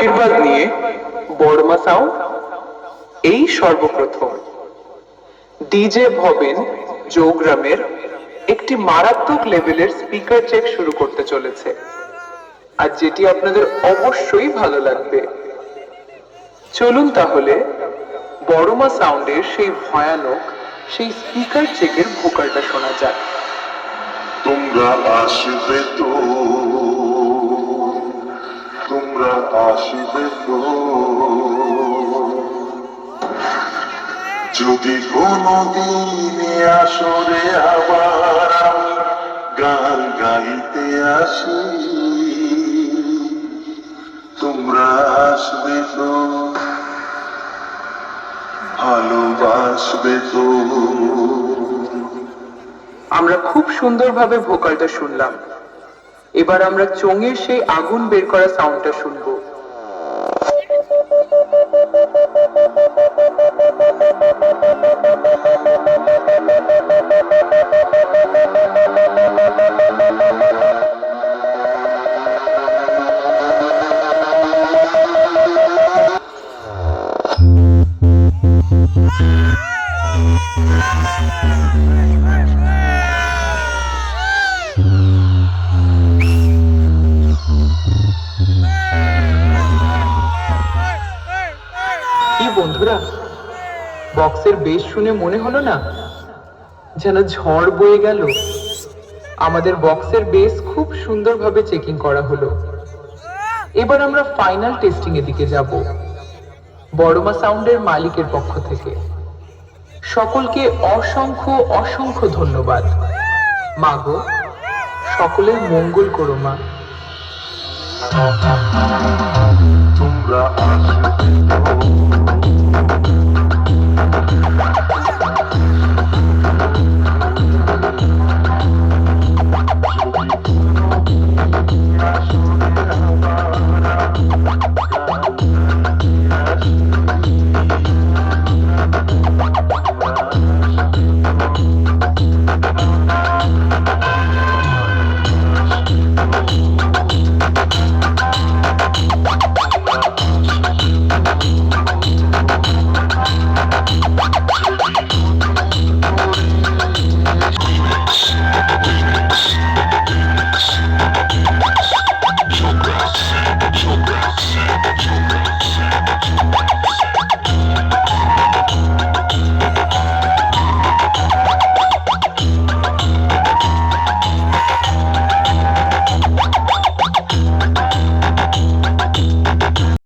আশীর্বাদ নিয়ে বড়মা সাউন্ড এই সর্বপ্রথম ডিজে ভবেন জৌগ্রামের একটি মারাত্মক লেভেলের স্পিকার চেক শুরু করতে চলেছে, আর যেটি আপনাদের অবশ্যই ভালো লাগবে। চলুন তাহলে বড়মা সাউন্ডের সেই ভয়ানক সেই স্পিকার চেকের ভোকালটা শোনা যাক। তোমরা আসবে তো, তোমরা আসবে তো, যদি কোনদিনে আসরে আবার আমি গান গাইতে আসি, তোমরা আসবে তো, ভালোবাসবে তো। আমরা খুব সুন্দরভাবে ভোকালটা শুনলাম, এবার আমরা চোঙের সেই আগুন বের করা সাউন্ডটা শুনবো। কি বন্ধুরা, বক্সের বেস শুনে মনে হলো না যেন ঝড় বয়ে গেল? আমাদের বক্সের বেস খুব সুন্দরভাবে চেকিং করা হলো। এবার আমরা ফাইনাল টেস্টিং এর দিকে যাব বড়মা সাউন্ডের মালিকের পক্ষ থেকে। সকলকে অসংখ্য অসংখ্য ধন্যবাদ। মাগো, সকলের মঙ্গল করো মা। তোমরা